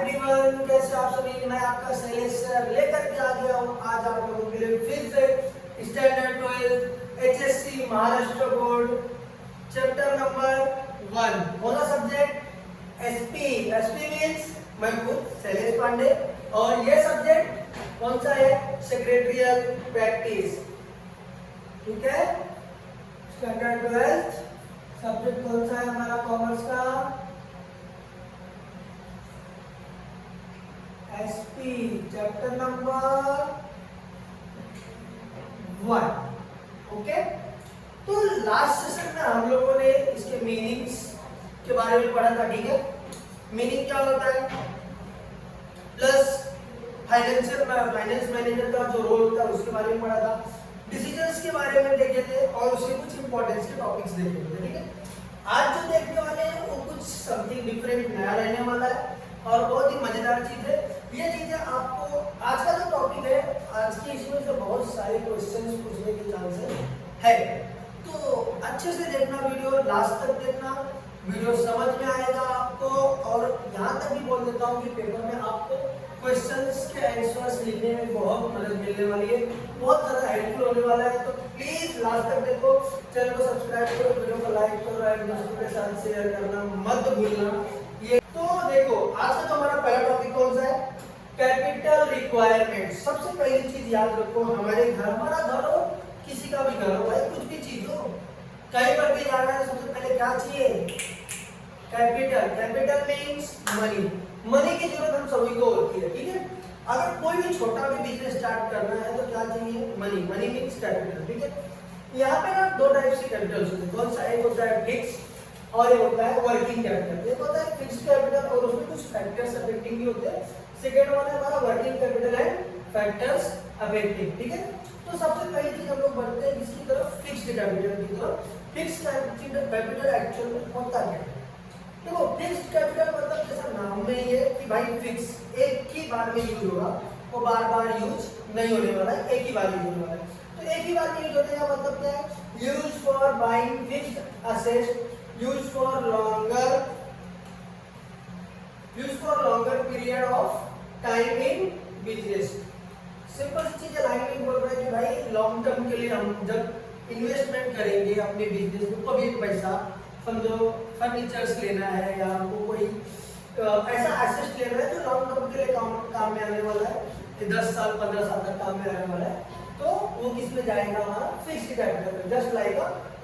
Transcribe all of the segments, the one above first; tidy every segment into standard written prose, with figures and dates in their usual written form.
Everyone, कैसे आप सभी। मैं आपका शैलेश सर लेकर के आ गया हूँ आज आप लोगों के लिए फिर से standard 12 HSC Maharashtra board chapter number 1 कौन सा सब्जेक्ट एसपी। एसपी मींस मैं खुद शैलेश पांडे और ये सब्जेक्ट कौन सा है सेक्रेटरियल प्रैक्टिस। ठीक है, स्टैंडर्ड 12 सब्जेक्ट कौन सा है हमारा कॉमर्स का एसपी चैप्टर नंबर 1। ओके, तो लास्ट सेशन में हम लोगों ने इसके मीनिंग्स के बारे में पढ़ा था। ठीक है, मीनिंग क्या होता है प्लस फाइनेंस मैनेजर का जो रोल होता है उसके बारे में पढ़ा था। डिसीजंस के बारे में देखे थे और उसके कुछ इंपॉर्टेंस के टॉपिक्स देखे थे। ठीक है, आज जो देखने वाले हैं वो कुछ समथिंग डिफरेंट नया रहने वाला है और बहुत ही मजेदार चीज है। ये चीजें आपको आज का जो टॉपिक है आज की इसमें से बहुत सारे क्वेश्चंस पूछने के चांसेस है, तो अच्छे से देखना वीडियो, लास्ट तक देखना, वीडियो समझ में आएगा आपको। और यहाँ तक भी बोल देता हूँ कि पेपर में आपको क्वेश्चंस के आंसर्स लिखने में बहुत मदद मिलने वाली है, बहुत ज़्यादा हेल्पफुल होने वाला है। तो प्लीज लास्ट तक देखो, चैनल को सब्सक्राइब करो, वीडियो को लाइक करो और दोस्तों के साथ शेयर करना मत भूलना। ये तो देखो आज का जो हमारा पहला टॉपिक कौन सा है कैपिटल रिक्वायरमेंट। सबसे पहली चीज याद रखो, हमारे घर, हमारा घर हो किसी का भी घर हो भाई, कुछ भी चीज हो, कहीं पर भी जाना है सबसे पहले क्या चाहिए capital. Capital means money. Money की जरूरत हम सभी को होती है। ठीक है, अगर कोई भी छोटा भी बिजनेस स्टार्ट करना है तो क्या चाहिए मनी। Money means capital. ठीक है, यहाँ पे ना दो टाइप से कैपिटल होते हैं। कौन सा, एक होता है फिक्स और एक होता है वर्किंग कैपिटल। एक होता है फिक्स कैपिटल और उसमें कुछ फैक्टर्स अफेक्टिंग भी होते हैं। सेकेंड वाला है हमारा working capital and factors affecting. ठीक है, तो सबसे पहली चीज हम लोग बढ़ते हैं इसकी तरफ फिक्स्ड कैपिटल की तरफ। फिक्स्ड कैपिटल एक्चुअल में होता क्या है। देखो फिक्स्ड कैपिटल मतलब जैसा नाम में ही है कि भाई फिक्स एक ही बार में यूज होगा, वो बार बार यूज नहीं होने वाला है, एक ही बार यूज होने वाला है। तो एक ही बार में यूज होने का मतलब क्या है, use for buying fixed assets, use for longer period of time in business. Simple सी चीज है, लाइन में बोल रहा है कि भाई लॉन्ग टर्म के लिए हम जब इन्वेस्टमेंट करेंगे अपने बिजनेस में, कोई भी पैसा समझो फर्नीचर्स लेना है या हमको कोई ऐसा एसेट लेना है जो लॉन्ग टर्म के लिए काम में आने वाला है, 10 साल 15 साल तक काम में आने वाला है, तो वो किस में जाएगा हमारा fixed capital. Just like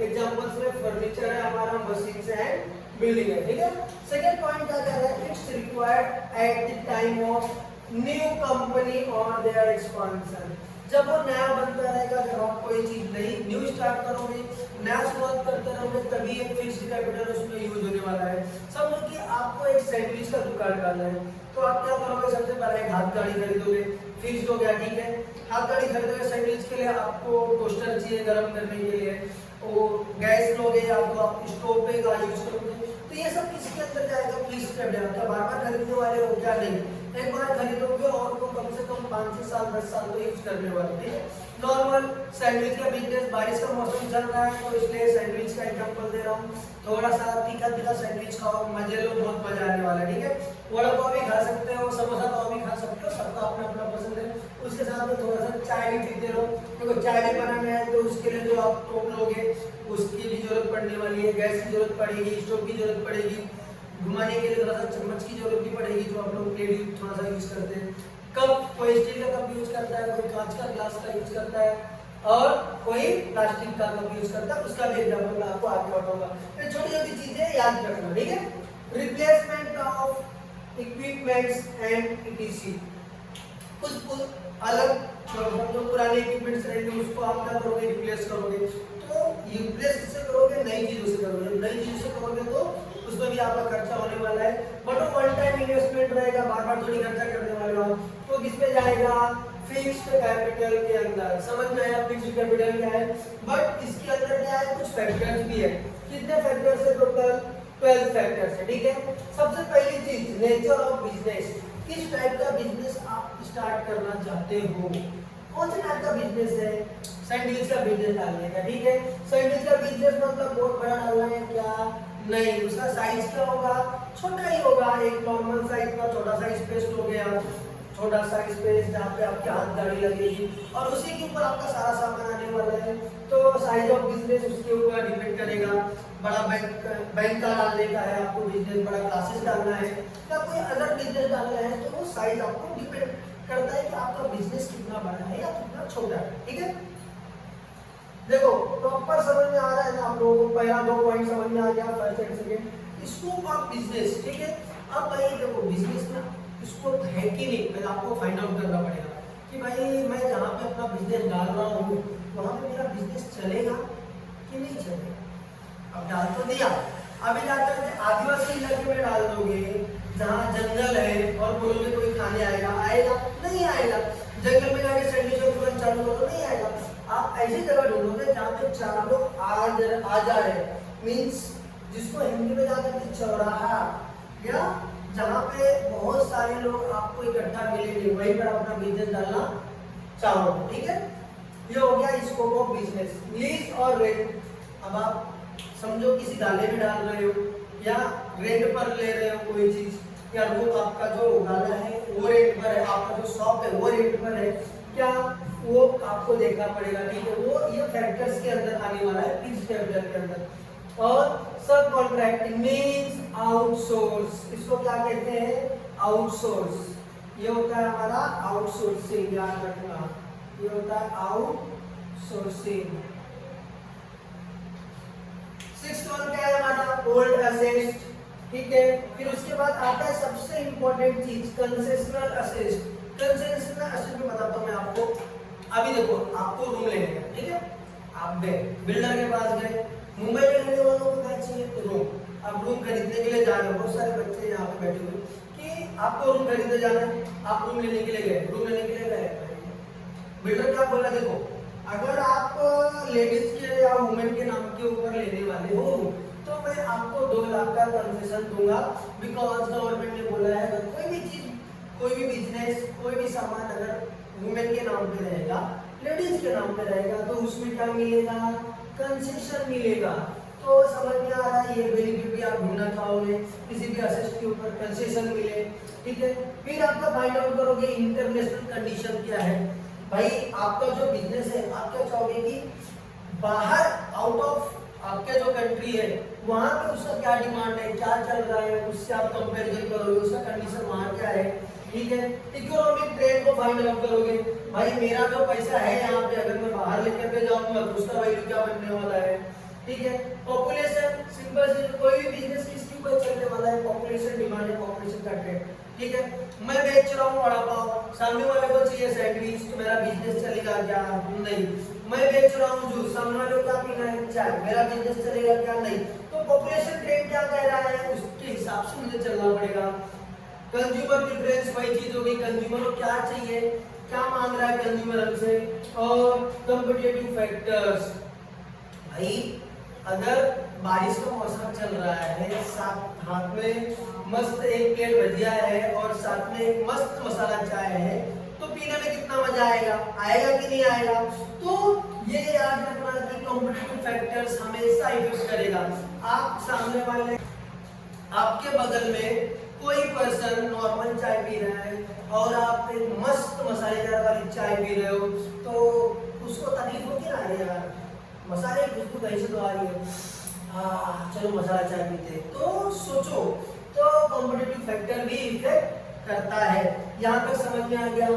examples में फर्नीचर है हमारा, मशीन्स एंड बिल्डिंग है। ठीक है, सेकंड पॉइंट क्या कह रहा है, it's required at the time of new company और देयर एक्सपेंशन। जब वो नया बनता रहेगा, जब आप कोई चीज नई न्यू स्टार्ट करोगे, नया शुरुआत करते रहोगे, तभी एक फिक्स्ड कैपिटल उसमें यूज होने वाला है। समझो कि आपको एक सैंडविच का दुकान डालना है, तो आप क्या करोगे, सबसे पहले एक हाथ गाड़ी खरीदोगे, फिक्स्ड हो गया। ठीक है, हाथ गाड़ी खरीदोगे, सैंडविच के लिए आपको टोस्टर चाहिए गर्म करने के लिए, वो गैस लोगे या तो आप स्टोव पे का यूज करोगे, तो ये सब किसके अंदर जाएगा फिक्स्ड कैपिटल। क्या बार बार खरीदने वाले हो क्या, नहीं, एक बार खरीदोगे और वो कम से कम 5 साल 10 साल तो यूज करने वाले। ठीक है, नॉर्मल सैंडविच का बिजनेस, बारिश का मौसम चल रहा है तो इसलिए सैंडविच का एग्जांपल दे रहा हूँ। थोड़ा सा तीखा तीखा सैंडविच खाओ, मजे लो, बहुत मजा आने वाला है। ठीक है, वड़ा पाव भी खा सकते हो, समोसा पाव भी खा सकते हो, सबका अपना अपना पसंद है। उसके साथ में थोड़ा सा चाय भी पीते रहो, क्योंकि चाय भी बनाना है तो उसके लिए जो आप टोप लोगे उसकी भी जरूरत पड़ने वाली है, गैस की जरूरत पड़ेगी, स्टोव की जरूरत पड़ेगी, घुमाने के लिए थोड़ा सा चम्मच की जरूरत भी पड़ेगी जो आप लोग प्लेट थोड़ा सा यूज करते हैं। कप, कोई स्टील का कप यूज करता है, कोई कांच का ग्लास का यूज करता है और कोई प्लास्टिक का कप यूज करता है, उसका भी एग्जांपल मैं आपको आगे बताऊंगा। तो छोटी छोटी चीजें याद रखना। ठीक है, replacement of equipments and etc. कुछ अलग जो पुराने इक्विपमेंट्स रहेंगे उसको आप क्या करोगे, रिप्लेस करोगे। तो रिप्लेस किससे करोगे, नई चीजों से करोगे। नई चीजों से करोगे तो उसमें भी आपका खर्चा होने वाला है, बट वो वन टाइम इन्वेस्टमेंट रहेगा, बार बार थोड़ी खर्चा करने वाले हो, तो किस पे जाएगा फिक्स्ड कैपिटल के अंदर। समझ में आया फिक्स्ड कैपिटल क्या है, बट इसके अंदर क्या है, कुछ फैक्टर्स भी है। कितने फैक्टर्स है, टोटल 12 फैक्टर्स है। ठीक है, सबसे पहली चीज नेचर ऑफ बिजनेस, किस टाइप का बिजनेस आप स्टार्ट करना चाहते हो, कौन से टाइप का बिजनेस है। सैंडविच का बिजनेस डालने का। ठीक है, सैंडविच का बिजनेस मतलब बहुत बड़ा डालना है क्या, नहीं, उसका साइज क्या होगा, छोटा ही होगा, एक नॉर्मल साइज का छोटा साइज स्पेस लोगे आप, छोटा सा स्पेस जहाँ पे आपके हाथ गाड़ी लगेगी और उसी के ऊपर आपका सारा सामान आने वाला है। तो साइज ऑफ बिजनेस उसके ऊपर डिपेंड करेगा। बड़ा बैंक का डालने का है आपको बिजनेस, बड़ा क्लासेस डालना है या कोई अदर बिजनेस डालना है, तो वो साइज आपको डिपेंड करता है कि आपका बिजनेस कितना बड़ा है या कितना छोटा है। ठीक है, देखो प्रॉपर समझ में आ रहा है ना आप लोगों को? पहला 2 पॉइंट समझ में आ गया, first and second. Scope of business, ठीक है। अब भाई देखो बिजनेस ना स्कोप है कि नहीं, मैं आपको फाइंड आउट करना पड़ेगा कि भाई मैं जहाँ पे अपना बिजनेस डाल रहा हूँ वहाँ पे मेरा बिजनेस चलेगा कि नहीं चलेगा। अब डाल तो दिया, अभी जाकर के आदिवासी इलाके में डाल दोगे जहाँ जंगल है और बोलोगे कोई खाने आएगा, आएगा नहीं आएगा। जंगल में जाके सैंडविच और तुरंत चालू करो, नहीं आएगा। आप ऐसी जगह ढूंढोगे जहाँ पे 4 लोग आ जा रहे, मीन्स जिसको हिंदी में जाकर के चौराहा, या जहाँ पे बहुत सारे लोग आपको इकट्ठा मिलेंगे, वहीं पर अपना बिजनेस डालना चाहो। ठीक है, ये हो गया स्कोप ऑफ बिजनेस। लीज और रेंट, अब आप समझो किसी गाले में डाल रहे हो या रेंट पर ले रहे हो कोई चीज, या वो आपका जो गाला है वो रेंट पर है, आपका जो शॉप है वो रेंट पर है, क्या वो आपको देखना पड़ेगा। ठीक है, वो ये फैक्टर्स के अंदर आने वाला है, फिक्स्ड कैपिटल के अंदर। और सब कॉन्ट्रैक्टिंग मींस आउटसोर्स, इसको क्या कहते हैं? आउटसोर्स। ये होता है हमारा आउटसोर्सिंग, याद रखना, ये होता है आउटसोर्सिंग। 6th वन क्या है हमारा? Old assets. ठीक है, फिर उसके बाद आता है सबसे इंपॉर्टेंट चीज कंसेशनल असेट्स। कंसेशनल असेट्स में बताता हूं मैं आपको। अभी देखो आपको रूम लेने का, ठीक है, आप गए बिल्डर के पास गए, मुंबई में रहने वालों को क्या चाहिए? रूम। अब रूम खरीदने के लिए जा रहे हो, बहुत सारे बच्चे यहाँ पे बैठे हुए कि आपको रूम खरीदने जाना है, आप रूम लेने के लिए गए, रूम लेने के लिए गए, बिल्डर क्या बोला? देखो अगर आप लेडीज के या वुमेन के नाम के ऊपर लेने वाले हो तो मैं आपको 2 लाख का कंसेशन दूंगा, बिकॉज गवर्नमेंट ने बोला है अगर कोई भी चीज, कोई भी बिजनेस, कोई भी सामान अगर वुमेन के नाम पे रहेगा, लेडीज के नाम पे रहेगा, तो उसमें क्या मिलेगा? कंसेशन मिलेगा। तो समझ में आ रहा है, ये बेनिफिट भी आप ढूंढना चाहोगे, किसी भी असेट के ऊपर कंसेशन मिले। ठीक है, फिर आपका फाइंड आउट करोगे इंटरनेशनल कंडीशन क्या है। भाई आपका जो बिजनेस है, आप क्या चाहोगे कि बाहर आउट ऑफ आपके जो कंट्री है वहां पे उसका क्या डिमांड है, क्या चल रहा है, उससे आप कंपैरिजन करोगे, उसका कंडीशन वहां क्या है। ठीक है, इकोनॉमिक ट्रेंड को फाइंड आउट करोगे, भाई मेरा जो पैसा है यहाँ पे अगर मैं बाहर लेकर के जाऊंगा तो उसका वैल्यू क्या बनने वाला है। ठीक है, पॉपुलेशन, सिंपल से कोई भी बिजनेस किसके ऊपर चलने वाला है? पॉपुलेशन डिमांड है, पॉपुलेशन का ट्रेंड। ठीक है, मैं बेच रहा हूँ वड़ा पाव, सामने वाले को चाहिए सैंडविच, तो मेरा बिजनेस चलेगा क्या? नहीं। मैं बेच रहा हूँ जूस, सामने वाले को क्या पीना है? चाय, मेरा बिजनेस चलेगा क्या? नहीं। तो पॉपुलेशन ट्रेंड क्या कह रहा है उसके हिसाब से मुझे चलना पड़ेगा। कंज्यूमर प्रेफरेंस वही चीज होगी, कंज्यूमर को क्या चाहिए, क्या मांग रहा है कंज्यूमर हमसे। और कॉम्पिटिटिव फैक्टर्स, भाई अगर बारिश का मौसम चल रहा है, साथ हाथ में मस्त एक प्लेट भजिया है और साथ में एक मस्त मसाला चाय है, तो पीने में कितना मजा आएगा? आएगा कि नहीं आएगा? तो ये याद रखना कि कॉम्पिटिटिव फैक्टर्स हमेशा इफेक्ट करेगा। आप सामने वाले, आपके बगल में कोई पर्सन नॉर्मल चाय पी रहा है और आप एक मस्त मसालेदार वाली चाय पी रहे हो, तो उसको तकलीफ होगी ना, यार मसाले की खुशबू कहीं से तो आ रही है, चलो मसाला चाय पीते हैं। तो सोचो, तो कॉम्पिटिटिव फैक्टर भी इफेक्ट करता है। यहाँ तक समझ में आ गया?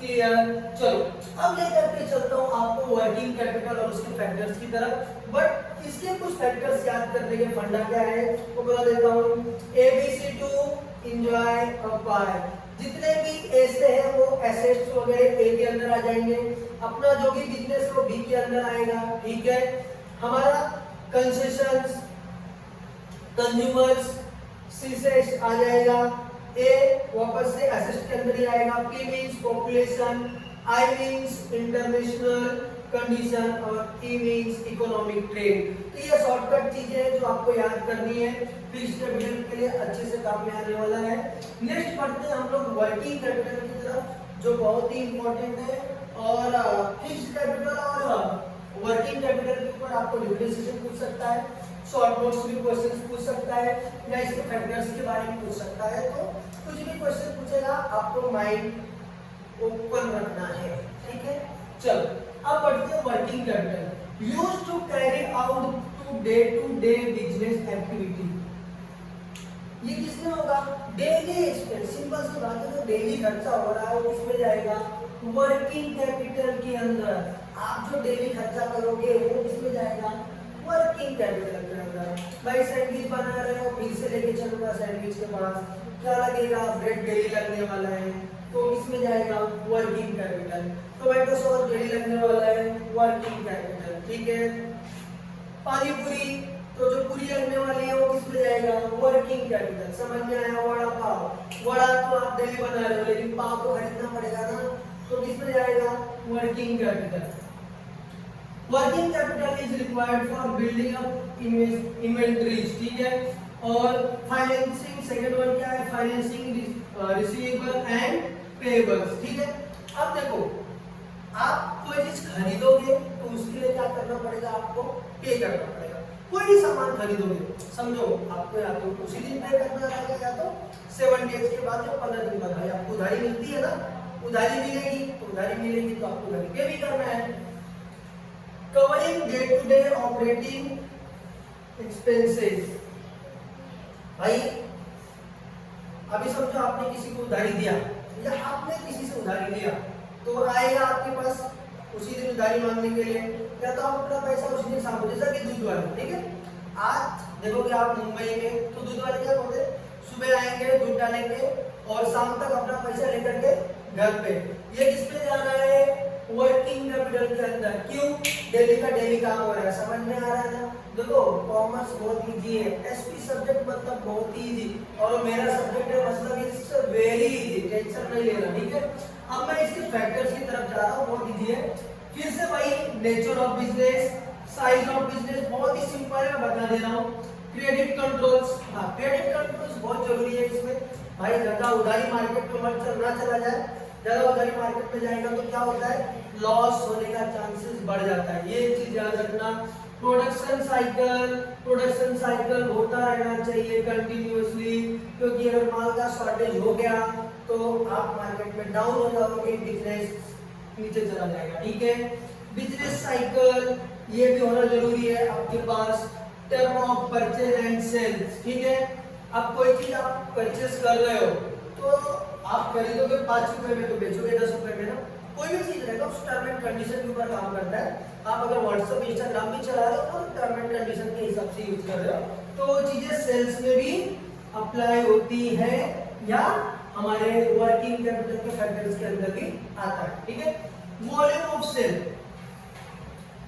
क्लियर? चलो अब लेकर के चलता हूँ आपको वर्किंग कैपिटल और उसके फैक्टर्स की तरफ। बट इसके कुछ फैक्टर्स याद करने के फंडा क्या है वो बता देता हूँ। ABC टू एंजॉय अक्वायर, जितने भी ऐसे हैं वो एसेट्स वगैरह ए के अंदर आ जाएंगे, अपना जो भी बिजनेस वो बी के अंदर आएगा। ठीक है, हमारा कंसेशंस, कंज्यूमर्स सी से आ जाएगा, ए वापस से एसेट्स के अंदर ही आएगा, पी मींस पॉपुलेशन, आई मींस इंटरनेशनल कंडीशन और ई मींस इकोनॉमिक ट्रेड। तो ये शॉर्टकट चीजें हैं जो आपको याद करनी है, फिक्स्ड कैपिटल के लिए अच्छे से काम में आने वाला है। नेक्स्ट पढ़ते हैं हम लोग वर्किंग कैपिटल की तरफ, जो बहुत ही इंपॉर्टेंट है। और फिक्स्ड कैपिटल और वर्किंग कैपिटल के ऊपर आपको डिफरेंशिएशन पूछ सकता है, शॉर्ट नोट्स भी क्वेश्चन पूछ सकता है, या इसके फैक्टर्स के बारे में पूछ सकता है। तो कुछ भी क्वेश्चन पूछेगा आपको माइंड ओपन रखना है, ठीक है। चल अब बढ़ते हैं working capital. Used to carry out today business activity. ये किसमें होगा? Daily expense. सिंपल सी बात है, जो डेली खर्चा हो रहा है वो किसमें जाएगा? वर्किंग कैपिटल के अंदर। आप जो डेली खर्चा करोगे वो किसमें जाएगा? वर्किंग कैपिटल के अंदर। भाई सैंडविच बना रहे हो, फिर से लेके चलूंगा सैंडविच के पास, क्या लगेगा? ब्रेड डेली लगने वाला है, तो किसमें जाएगा? Working capital. Tomato sauce daily लगने वाला है, वर्किंग कैपिटल, ठीक है। पानी पूरी, तो जो पूरी लगने वाली है वो किसमें जाएगा? Working capital. समझ में आया? वड़ा पाव, वड़ा तो आप डेली बना रहे हो, लेकिन पाव तो खरीदना पड़ेगा ना, तो किसमें जाएगा? Working capital. Working capital is required for building up inventories, ठीक है। और फाइनेंसिंग, सेकंड वन क्या है? फाइनेंसिंग रिसीवेबल एंड पेएबल्स, ठीक है। अब देखो, आप कोई चीज खरीदोगे तो उसके लिए क्या करना पड़ेगा? आपको पे करना पड़ेगा। कोई भी सामान खरीदोगे, समझो आपको या तो उसी दिन पे करना रहेगा, या तो 7 डेज के बाद या 15 दिन बाद। भाई आपको उधारी मिलती है ना, उधारी मिलेगी तो आपको उधारी पे भी करना है। Covering day to day operating expenses. भाई अभी समझो आपने किसी को उधारी दिया या आपने किसी से उधारी लिया, तो आएगा आपके पास उसी दिन उधारी मांगने के लिए, या तो आप अपना पैसा उसी दिन शाम को, जैसा कि दूध वाले, ठीक है। आज देखोगे आप मुंबई में, तो दूध वाले क्या बोलते हैं? सुबह आएंगे, दूध डालेंगे और शाम तक अपना पैसा लेकर के घर पे। ये किस पे जा रहा है? वर्किंग कैपिटल के अंदर। क्यों? डेली का डेली काम हो रहा है। समझ में आ रहा है ना? देखो कॉमर्स बहुत इजी है, एसपी सब्जेक्ट मतलब बहुत इजी, और मेरा सब्जेक्ट है मतलब इट्स वेरी इजी, टेंशन नहीं लेना, ठीक है। अब मैं इसके फैक्टर्स की तरफ जा रहा हूँ, बहुत इजी है। फिर से भाई nature of business, size of business, बहुत ही सिंपल है, मैं बता दे रहा हूँ। क्रेडिट कंट्रोल्स, हाँ क्रेडिट कंट्रोल्स बहुत जरूरी है इसमें। भाई ज्यादा उधारी मार्केट में मत चला जाए, ज्यादा उधारी मार्केट में जाएगा तो क्या होता है? लॉस होने का चांसेस बढ़ जाता है, ये चीज याद रखना। प्रोडक्शन साइकिल होता रहना चाहिए कंटिन्यूअसली, क्योंकि अगर माल का शॉर्टेज हो गया तो आप मार्केट में डाउन हो जाओगे, बिजनेस नीचे चला जाएगा, ठीक है। बिजनेस साइकिल ये भी होना जरूरी है आपके पास। Term of purchase and sales, ठीक है। अब कोई चीज आप परचेज कर रहे हो तो आप खरीदोगे 5 रुपए में तो बेचोगे 10 रुपए में ना, कोई भी चीज रहेगा उस टर्म एंड कंडीशन के ऊपर काम करता है। आप अगर व्हाट्सएप इंस्टाग्राम भी चला रहे हो तो टर्म एंड कंडीशन के हिसाब से यूज कर रहे हो, तो वो चीजें सेल्स में भी अप्लाई होती है या हमारे वर्किंग कैपिटल के फैक्टर्स के अंदर भी आता है, ठीक है। वॉल्यूम ऑफ सेल,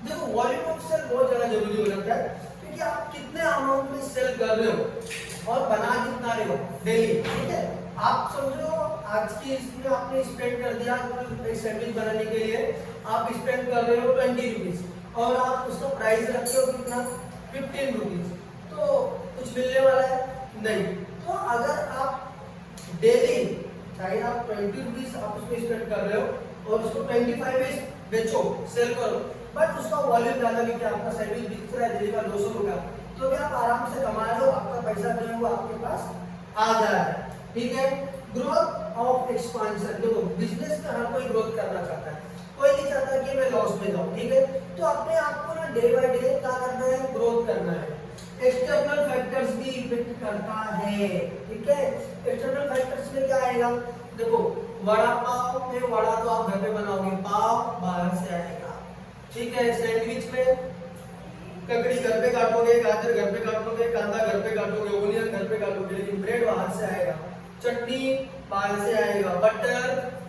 देखो वॉल्यूम ऑफ सेल बहुत ज्यादा जरूरी हो जाता है, क्योंकि आप कितने अमाउंट में सेल कर रहे हो और बना कितना रहे हो डेली, ठीक है। आप समझो आज की इसमें आपने स्पेंड कर दिया एक सैंडविच बनाने के लिए, आप स्पेंड कर रहे हो 20 रुपीज और आप उसका प्राइस रखते हो कितना? 15 रुपीज, तो कुछ मिलने वाला है नहीं। तो अगर आप डेली चाहे आप 20 रुपीज आप उसमें स्पेंड कर रहे हो और उसको 25 में बेचो, सेल करो, बट उसका वॉल्यूम ज्यादा बिकता है, आपका सैंडविच बिक रहा है डेली का 200 रुपया, तो भी आप आराम से कमा रहे हो, आपका पैसा जो है वो आपके पास आ जा रहा है, ठीक है। ग्रोथ ऑफ एक्सपांशन, देखो बिजनेस में हर कोई ग्रोथ करना चाहता है, कोई नहीं चाहता कि मैं लॉस में जाऊं, ठीक है। तो अपने आप को ना डे बाय डे क्या करना है? ग्रोथ करना है। एक्सटर्नल फैक्टर्स भी इफेक्ट करता है, ठीक है। एक्सटर्नल फैक्टर्स में क्या आएगा? देखो वड़ा पाव में, वड़ा तो आप घर पे बनाओगे, पाव बाहर से आएगा, ठीक है। सैंडविच में ककड़ी घर पे काटोगे, गाजर घर पे काटोगे, कांदा घर पे काटोगे, ओनियन घर पे काटोगे, लेकिन ब्रेड बाहर से आएगा, चटनी बाहर से आएगा, बटर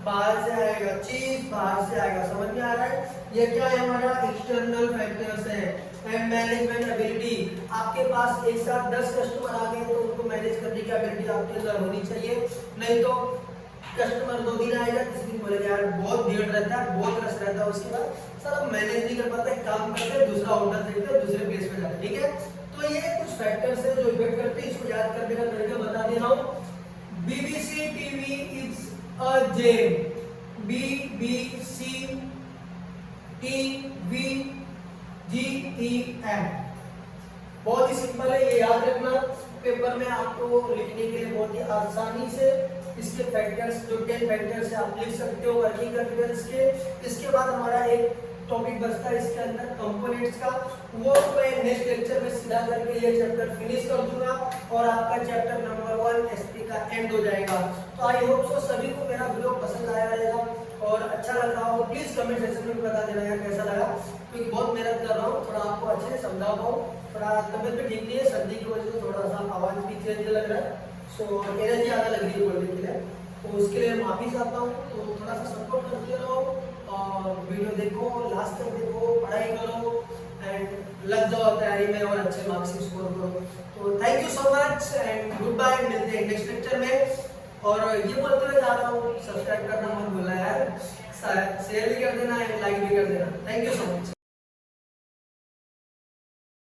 बाहर से आएगा, चीज बाहर से आएगा। समझ में आ रहा है? ये क्या है? हमारा एक्सटर्नल फैक्टर्स है। एंड मैनेजमेंट एबिलिटी, आपके पास एक साथ 10 कस्टमर आ गए तो उनको मैनेज करने की एबिलिटी आपके अंदर होनी चाहिए, नहीं तो कस्टमर 2 दिन आएगा, किसी दिन बोलेगा यार बहुत भीड़ रहता है, बहुत रश रहता है, उसके बाद सर हम मैनेज नहीं कर पाते, काम करते हैं, दूसरा ऑर्डर देते हैं, दूसरे प्लेस पे जाते हैं, ठीक है। तो ये कुछ फैक्टर्स है जो इफेक्ट करते हैं, इसको याद करने का तरीका बता दे रहा हूं। BBC TV is a gem, BBC TV GEM, बहुत ही सिंपल है, ये याद रखना। पेपर में आपको लिखने के लिए बहुत ही आसानी से इसके फैक्टर्स जो 10 फैक्टर्स है आप लिख सकते हो वर्किंग कैपिटल्स के। इसके बाद हमारा एक टॉपिक बचता है इसके अंदर कंपोनेंट्स का, वो मैं नेक्स्ट लेक्चर में सीधा करके ये चैप्टर फिनिश कर दूंगा और आपका चैप्टर नंबर 1 एसपी का एंड हो जाएगा। तो आई होप सो सभी को मेरा वीडियो पसंद आया रहेगा और अच्छा लग रहा हो प्लीज कमेंट सेक्शन में बता देना यार कैसा लगा, क्योंकि बहुत मेहनत कर रहा हूँ थोड़ा आपको अच्छे से समझा पाऊँ। थोड़ा तबियत भी ठीक नहीं है, सर्दी की वजह से थोड़ा सा आवाज भी चेंज लग रहा है, सो एनर्जी ज़्यादा लग रही है बोलने के लिए, तो उसके लिए माफी चाहता हूँ। तो थोड़ा सा सपोर्ट करते रहो और वीडियो देखो, लास्ट तक देखो, पढ़ाई करो एंड लग जाओ तैयारी में और अच्छे मार्क्स स्कोर करो। तो thank you so much and goodbye, मिलते हैं नेक्स्ट लेक्चर में। और ये बोलते हुए जा रहा हूँ सब्सक्राइब करना मत भूलना यार, शेयर भी कर देना एंड लाइक भी कर देना। Thank you so much.